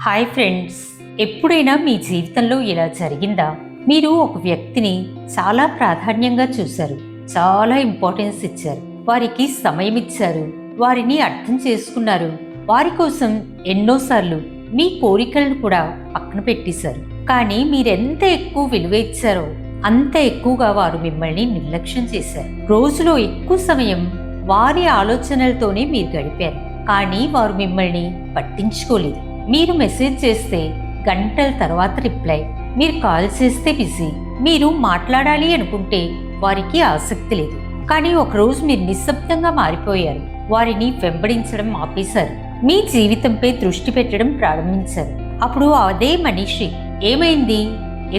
Hi friends, ఎప్పుడైనా మీ జీవితంలో ఇలా జరిగిందా? మీరు ఒక వ్యక్తిని చాలా ప్రాధాన్యంగా చూశారు, చాలా ఇంపార్టెన్స్ ఇచ్చారు, వారికి సమయం ఇచ్చారు, వారిని అర్థం చేసుకున్నారు, వారి కోసం ఎన్నోసార్లు మీ కోరికలను కూడా పక్కన పెట్టేశారు. కానీ మీరెంత ఎక్కువ విలువ ఇచ్చారో అంత ఎక్కువగా వారు మిమ్మల్ని నిర్లక్ష్యం చేశారు. రోజులో ఎక్కువ సమయం వారి ఆలోచనలతోనే మీరు గడిపారు, కానీ వారు మిమ్మల్ని పట్టించుకోలేదు. మీరు మెసేజ్ చేస్తే గంటల తర్వాత రిప్లై, మీరు కాల్ చేస్తే బిజీ, మీరు మాట్లాడాలి అనుకుంటే వారికి ఆసక్తి లేదు. కానీ ఒకరోజు మీరు నిశ్శబ్దంగా మారిపోయారు, వారిని వెంబడించడం ఆపేశారు, మీ జీవితంపై దృష్టి పెట్టడం ప్రారంభించారు. అప్పుడు అదే మనిషి ఏమైంది,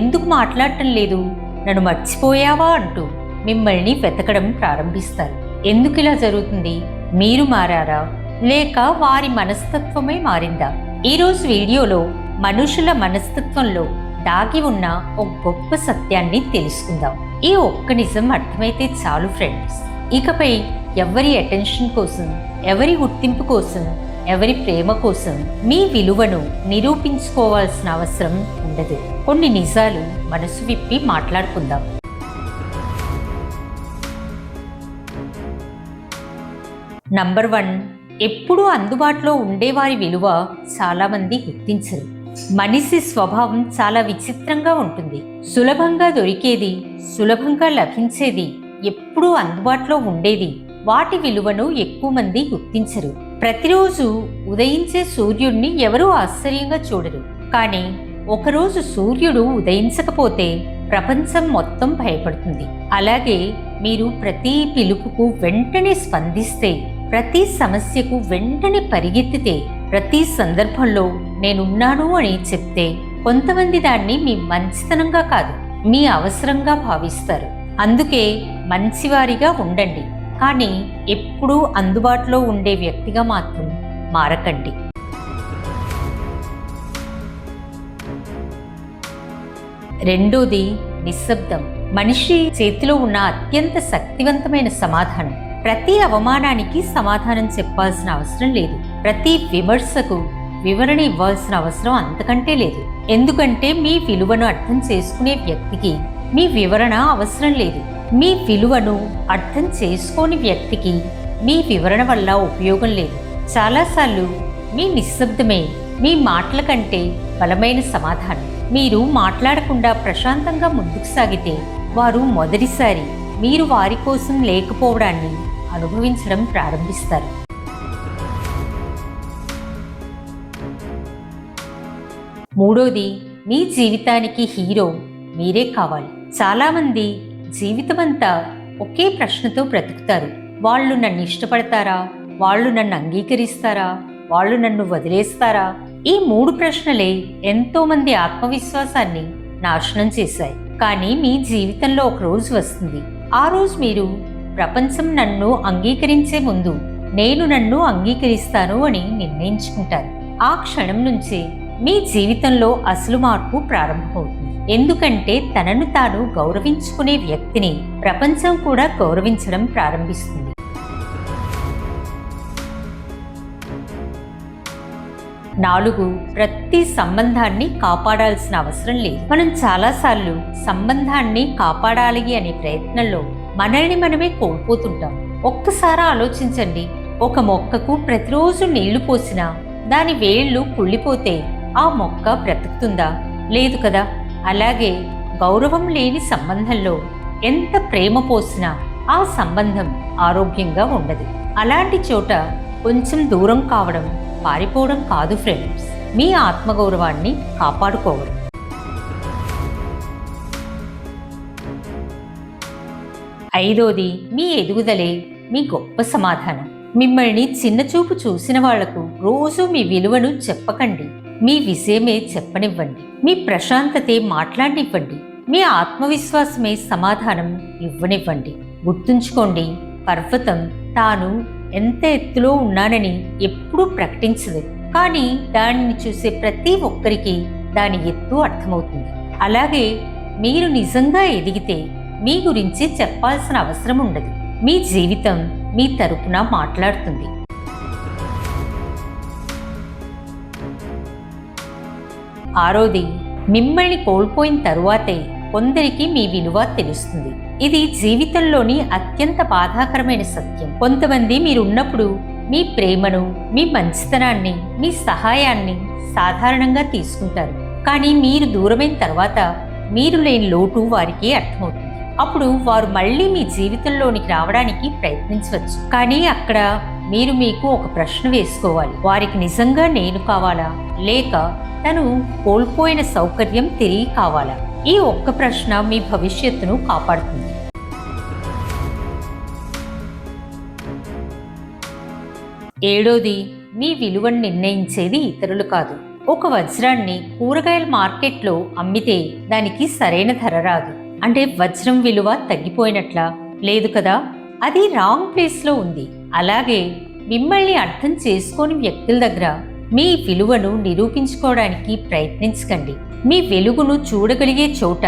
ఎందుకు మాట్లాడటం లేదు, నన్ను మర్చిపోయావా అంటూ మిమ్మల్ని వెతకడం ప్రారంభిస్తారు. ఎందుకు ఇలా జరుగుతుంది? మీరు మారారా, లేక వారి మనస్తత్వమే మారిందా? ఈరోజు వీడియోలో మనుషుల మనస్తత్వంలో దాగి ఉన్న ఒక గొప్ప సత్యాన్ని తెలుసుకుందాం. ఈ ఒక్క నిజం అర్థమైతే చాలు ఫ్రెండ్స్, ఇకపై ఎవరి అటెన్షన్ కోసం, ఎవరి గుర్తింపు కోసం, ఎవరి ప్రేమ కోసం మీ విలువను నిరూపించుకోవాల్సిన అవసరం ఉండదు. కొన్ని నిజాలు మనసు విప్పి మాట్లాడుకుందాం. నంబర్ 1, ఎప్పుడూ అందుబాటులో ఉండేవారి విలువ చాలామంది గుర్తించరు. మనిషి స్వభావం చాలా విచిత్రంగా ఉంటుంది. సులభంగా దొరికేది, సులభంగా లభించేది, ఎప్పుడూ అందుబాటులో ఉండేది, వాటి విలువను ఎక్కువ మంది గుర్తించరు. ప్రతిరోజు ఉదయించే సూర్యుడిని ఎవరూ ఆశ్చర్యంగా చూడరు, కానీ ఒకరోజు సూర్యుడు ఉదయించకపోతే ప్రపంచం మొత్తం భయపడుతుంది. అలాగే మీరు ప్రతి పిలుపుకు వెంటనే స్పందిస్తే, ప్రతి సమస్యకు వెంటనే పరిగెత్తితే, ప్రతి సందర్భంలో నేనున్నాను అని చెప్తే, కొంతమంది దాన్ని మీ మంచితనంగా కాదు, మీ అవసరంగా భావిస్తారు. అందుకే మంచివారిగా ఉండండి, కానీ ఎప్పుడూ అందుబాటులో ఉండే వ్యక్తిగా మాత్రం మారకండి. రెండోది నిశ్శబ్దం. మనిషి చేతిలో ఉన్న అత్యంత శక్తివంతమైన సమాధానం. ప్రతి అవమానానికి సమాధానం చెప్పాల్సిన అవసరం లేదు, ప్రతి విమర్శకు వివరణ ఇవ్వాల్సిన అవసరం అంతకంటే లేదు. ఎందుకంటే మీ విలువను అర్థం చేసుకునే వ్యక్తికి మీ వివరణ అవసరం లేదు. మీ విలువను అర్థం చేసుకోని వ్యక్తికి మీ వివరణ వల్ల ఉపయోగం లేదు. చాలాసార్లు మీ నిశ్శబ్దమే మీ మాటల కంటే బలమైన సమాధానం. మీరు మాట్లాడకుండా ప్రశాంతంగా ముందుకు సాగితే, వారు మొదటిసారి మీరు వారి కోసం లేకపోవడాన్ని అనుభవించడం ప్రారంభిస్తారు. మూడోది, మీ జీవితానికి హీరో మీరే కావాలి. చాలామంది జీవితమంతా ఒకే ప్రశ్నతో బ్రతుకుతారు. వాళ్ళు నన్ను ఇష్టపడతారా, వాళ్ళు నన్ను అంగీకరిస్తారా, వాళ్ళు నన్ను వదిలేస్తారా? ఈ 3 ప్రశ్నలే ఎంతో మంది ఆత్మవిశ్వాసాన్ని నాశనం చేశాయి. కానీ మీ జీవితంలో ఒక రోజు వస్తుంది, ఆ రోజు మీరు ప్రపంచం నన్ను అంగీకరించే ముందు నేను నన్ను అంగీకరిస్తాను అని నిర్ణయించుకుంటారు. ఆ క్షణం నుంచే మీ జీవితంలో అసలు మార్పు ప్రారంభమవుతుంది. ఎందుకంటే తనను తాను గౌరవించుకునే వ్యక్తిని ప్రపంచం కూడా గౌరవించడం ప్రారంభిస్తుంది. 4, ప్రతి సంబంధాన్ని కాపాడాల్సిన అవసరం లేదు. మనం చాలాసార్లు సంబంధాన్ని కాపాడాలి అనే ప్రయత్నంలో మనల్ని మనమే కోల్పోతుంటాం. ఒక్కసారి ఆలోచించండి, ఒక మొక్కకు ప్రతిరోజు నీళ్లు పోసినా దాని వేళ్లు కుళ్ళిపోతే ఆ మొక్క బ్రతుకుతుందా? లేదు కదా. అలాగే గౌరవం లేని సంబంధంలో ఎంత ప్రేమ పోసినా ఆ సంబంధం ఆరోగ్యంగా ఉండదు. అలాంటి చోట కొంచెం దూరం కావడం, పారిపోవడం కాదు ఫ్రెండ్స్, మీ ఆత్మగౌరవాన్ని కాపాడుకోవడం. 5, మీ ఎదుగుదలే మీ గొప్ప సమాధానం. మిమ్మల్ని చిన్నచూపు చూసిన వాళ్లకు రోజు మీ విలువను చెప్పకండి, మీ విషయమే చెప్పనివ్వండి, మీ ప్రశాంతతే మాట్లాడనివ్వండి, మీ ఆత్మవిశ్వాసమే సమాధానం ఇవ్వనివ్వండి. గుర్తుంచుకోండి, పర్వతం తాను ఎంత ఎత్తులో ఉన్నానని ఎప్పుడూ ప్రకటించదు, కానీ దానిని చూసే ప్రతి ఒక్కరికి దాని ఎత్తు అర్థమవుతుంది. అలాగే మీరు నిజంగా ఎదిగితే మీ గురించి చెప్పాల్సిన అవసరం ఉండదు, మీ జీవితం మీ తరపున మాట్లాడుతుంది. ఆరోది, మిమ్మల్ని కోల్పోయిన తరువాతే కొందరికి మీ విలువ తెలుస్తుంది. ఇది జీవితంలోని అత్యంత బాధాకరమైన సత్యం. కొంతమంది మీరున్నప్పుడు మీ ప్రేమను, మీ మంచితనాన్ని, మీ సహాయాన్ని సాధారణంగా తీసుకుంటారు. కానీ మీరు దూరమైన తర్వాత మీరు లేని లోటు వారికి అర్థమవుతుంది. అప్పుడు వారు మళ్ళీ మీ జీవితంలోనికి రావడానికి ప్రయత్నించవచ్చు. కానీ అక్కడ మీరు మీకు ఒక ప్రశ్న వేసుకోవాలి. వారికి నిజంగా నేను కావాలా, లేక తను కోల్పోయిన సౌకర్యం తిరిగి కావాలా? ఈ ఒక్క ప్రశ్న మీ భవిష్యత్తును కాపాడుతుంది. ఏడోది, మీ విలువను నిర్ణయించేది ఇతరులు కాదు. ఒక వజ్రాన్ని కూరగాయల మార్కెట్లో అమ్మితే దానికి సరైన ధర రాదు. అంటే వజ్రం విలువ తగ్గిపోయినట్లా? లేదు కదా, అది రాంగ్ ప్లేస్లో ఉంది. అలాగే మిమ్మల్ని అర్థం చేసుకోని వ్యక్తుల దగ్గర మీ విలువను నిరూపించుకోవడానికి ప్రయత్నించకండి. మీ వెలుగును చూడగలిగే చోట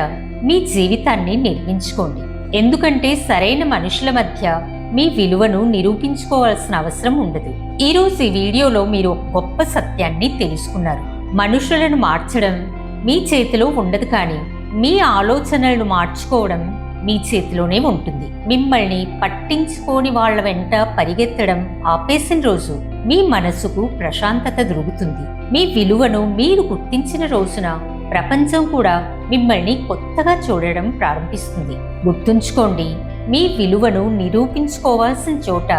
మీ జీవితాన్ని నిర్మించుకోండి. ఎందుకంటే సరైన మనుషుల మధ్య మీ విలువను నిరూపించుకోవాల్సిన అవసరం ఉండదు. ఈరోజు ఈ వీడియోలో మీరు ఒక గొప్ప సత్యాన్ని తెలుసుకున్నారు. మనుషులను మార్చడం మీ చేతిలో ఉండదు, కానీ మీ ఆలోచనలను మార్చుకోవడం మీ చేతిలోనే ఉంటుంది. మిమ్మల్ని పట్టించుకోని వాళ్ళ వెంట పరిగెత్తడం ఆపేసిన రోజు మీ మనసుకు ప్రశాంతత దొరుకుతుంది. మీ విలువను మీరు గుర్తించిన రోజున ప్రపంచం కూడా మిమ్మల్ని కొత్తగా చూడడం ప్రారంభిస్తుంది. గుర్తుంచుకోండి, మీ విలువను నిరూపించుకోవాల్సిన చోట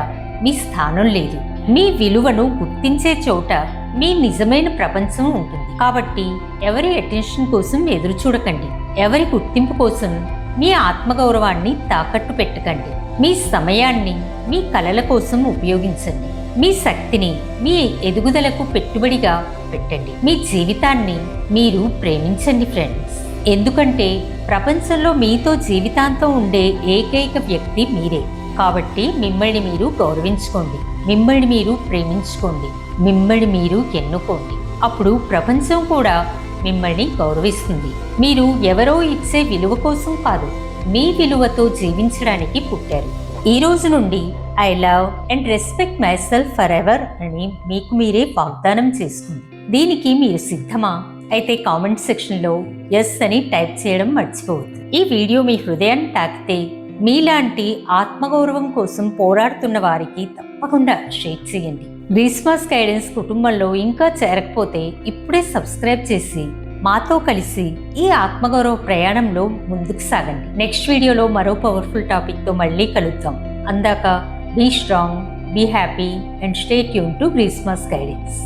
మీ స్థానం లేదు. మీ విలువను గుర్తించే చోట మీ నిజమైన ప్రపంచం ఉంటుంది. కాబట్టి ఎవరి అటెన్షన్ కోసం ఎదురు చూడకండి. ఎవరి గుర్తింపు కోసం మీ ఆత్మగౌరవాన్ని తాకట్టు పెట్టకండి. మీ సమయాన్ని మీ కలల కోసం ఉపయోగించండి. మీ శక్తిని మీ ఎదుగుదలకు పెట్టుబడిగా పెట్టండి. మీ జీవితాన్ని మీరు ప్రేమించండి ఫ్రెండ్స్. ఎందుకంటే ప్రపంచంలో మీతో జీవితాంతం ఉండే ఏకైక వ్యక్తి మీరే. కాబట్టి మిమ్మల్ని మీరు గౌరవించుకోండి, మిమ్మల్ని మీరు ప్రేమించుకోండి, మిమ్మల్ని మీరు ఎన్నుకోండి. అప్పుడు ప్రపంచం కూడా మిమ్మల్ని గౌరవిస్తుంది. మీరు ఎవరో ఇచ్చే విలువ కోసం కాదు, మీ విలువతో జీవించడానికి పుట్టారు. ఈ రోజు నుండి I love and respect my self for ever అని మీకు మీరే వాగ్దానం చేసుకోండి. దీనికి మీరు సిద్ధమా? అయితే కామెంట్ సెక్షన్లో ఎస్ అని టైప్ చేయడం మర్చిపోవద్దు. ఈ వీడియో మీ హృదయాన్ని తాకితే మీలాంటి ఆత్మగౌరవం కోసం పోరాడుతున్న వారికి తప్పకుండా షేర్ చేయండి. గ్రీస్మస్ గైడెన్స్ కుటుంబంలో ఇంకా చేరకపోతే ఇప్పుడే సబ్స్క్రైబ్ చేసి మాతో కలిసి ఈ ఆత్మగౌరవ ప్రయాణంలో ముందుకు సాగండి. నెక్స్ట్ వీడియోలో మరో పవర్ఫుల్ టాపిక్తో మళ్ళీ కలుద్దాం. అందాక be strong, be happy and stay tune to Christmas guidance.